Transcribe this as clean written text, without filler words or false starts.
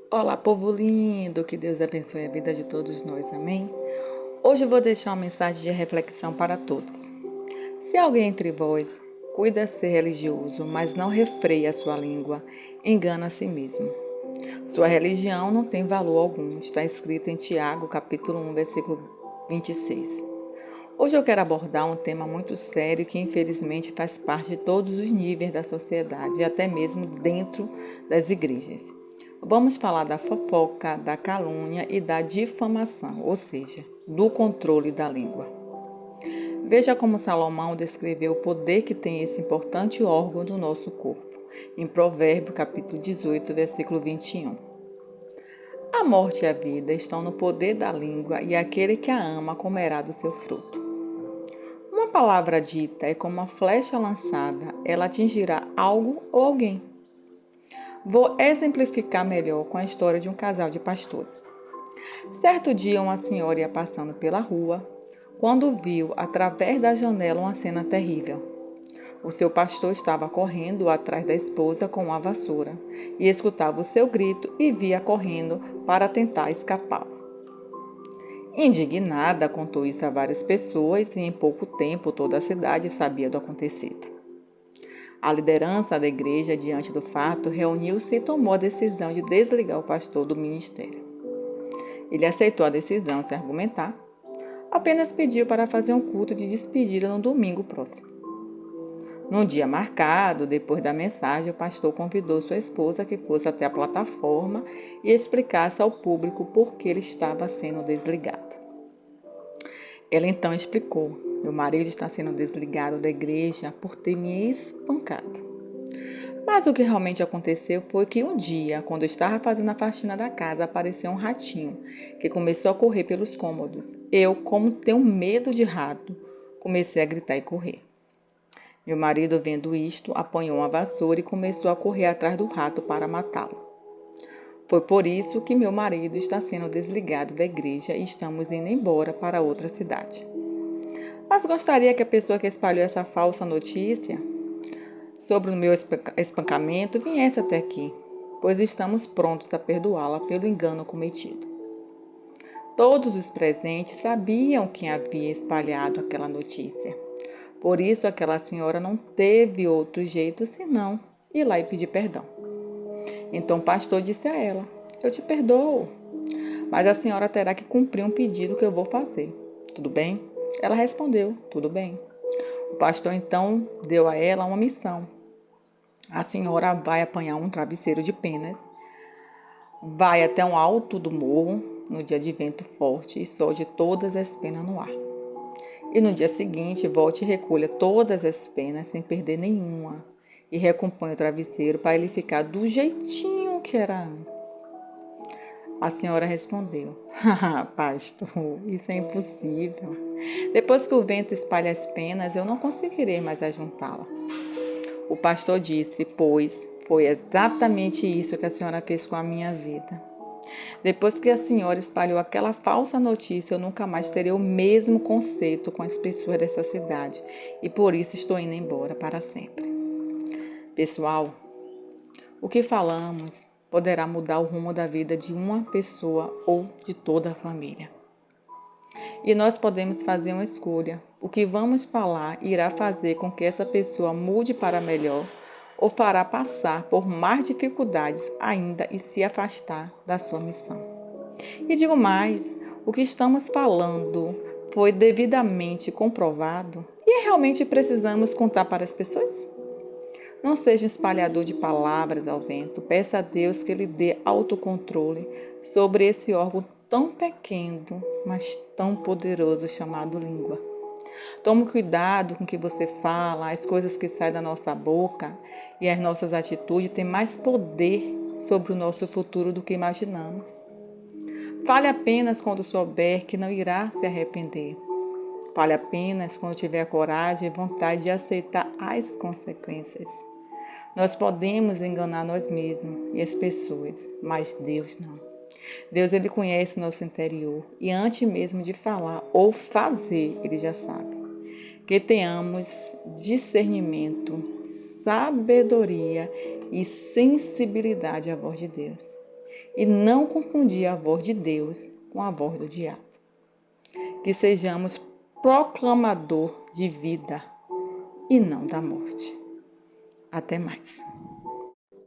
Olá, povo lindo, que Deus abençoe a vida de todos nós, amém? Hoje eu vou deixar uma mensagem de reflexão para todos. Se alguém entre vós cuida ser religioso, mas não refreia a sua língua, engana a si mesmo. Sua religião não tem valor algum, está escrito em Tiago, capítulo 1, versículo 26. Hoje eu quero abordar um tema muito sério que infelizmente faz parte de todos os níveis da sociedade e até mesmo dentro das igrejas. Vamos falar da fofoca, da calúnia e da difamação, ou seja, do controle da língua. Veja como Salomão descreveu o poder que tem esse importante órgão do nosso corpo, em Provérbios capítulo 18, versículo 21. A morte e a vida estão no poder da língua e aquele que a ama comerá do seu fruto. Uma palavra dita é como uma flecha lançada, ela atingirá algo ou alguém. Vou exemplificar melhor com a história de um casal de pastores. Certo dia, uma senhora ia passando pela rua, quando viu, através da janela, uma cena terrível. O seu pastor estava correndo atrás da esposa com uma vassoura e escutava o seu grito e via correndo para tentar escapar. Indignada, contou isso a várias pessoas e em pouco tempo toda a cidade sabia do acontecido. A liderança da igreja, diante do fato, reuniu-se e tomou a decisão de desligar o pastor do ministério. Ele aceitou a decisão sem argumentar, apenas pediu para fazer um culto de despedida no domingo próximo. No dia marcado, depois da mensagem, o pastor convidou sua esposa que fosse até a plataforma e explicasse ao público por que ele estava sendo desligado. Ela então explicou: meu marido está sendo desligado da igreja por ter me espancado. Mas o que realmente aconteceu foi que um dia, quando eu estava fazendo a faxina da casa, apareceu um ratinho que começou a correr pelos cômodos. Eu, como tenho medo de rato, comecei a gritar e correr. Meu marido, vendo isto, apanhou uma vassoura e começou a correr atrás do rato para matá-lo. Foi por isso que meu marido está sendo desligado da igreja e estamos indo embora para outra cidade. Mas gostaria que a pessoa que espalhou essa falsa notícia sobre o meu espancamento viesse até aqui, pois estamos prontos a perdoá-la pelo engano cometido. Todos os presentes sabiam quem havia espalhado aquela notícia. Por isso aquela senhora não teve outro jeito senão ir lá e pedir perdão. Então o pastor disse a ela: eu te perdoo, mas a senhora terá que cumprir um pedido que eu vou fazer. Tudo bem? Ela respondeu: tudo bem. O pastor então deu a ela uma missão. A senhora vai apanhar um travesseiro de penas, vai até um alto do morro no dia de vento forte e solte todas as penas no ar. E no dia seguinte, volte e recolha todas as penas sem perder nenhuma e recomponha o travesseiro para ele ficar do jeitinho que era antes. A senhora respondeu: pastor, isso é impossível. Depois que o vento espalha as penas, eu não conseguirei mais ajuntá-la. O pastor disse: pois foi exatamente isso que a senhora fez com a minha vida. Depois que a senhora espalhou aquela falsa notícia, eu nunca mais terei o mesmo conceito com as pessoas dessa cidade e por isso estou indo embora para sempre. Pessoal, o que falamos poderá mudar o rumo da vida de uma pessoa ou de toda a família. E nós podemos fazer uma escolha. O que vamos falar irá fazer com que essa pessoa mude para melhor ou fará passar por mais dificuldades ainda e se afastar da sua missão. E digo mais, o que estamos falando foi devidamente comprovado e realmente precisamos contar para as pessoas? Não seja um espalhador de palavras ao vento. Peça a Deus que Ele dê autocontrole sobre esse órgão tão pequeno, mas tão poderoso chamado língua. Tome cuidado com o que você fala, as coisas que saem da nossa boca e as nossas atitudes têm mais poder sobre o nosso futuro do que imaginamos. Fale apenas quando souber que não irá se arrepender. Fale apenas quando tiver coragem e vontade de aceitar as consequências. Nós podemos enganar nós mesmos e as pessoas, mas Deus não. Deus, Ele conhece o nosso interior e antes mesmo de falar ou fazer, Ele já sabe. Que tenhamos discernimento, sabedoria e sensibilidade à voz de Deus. e não confundir a voz de Deus com a voz do diabo. Que sejamos proclamador de vida e não da morte. Até mais.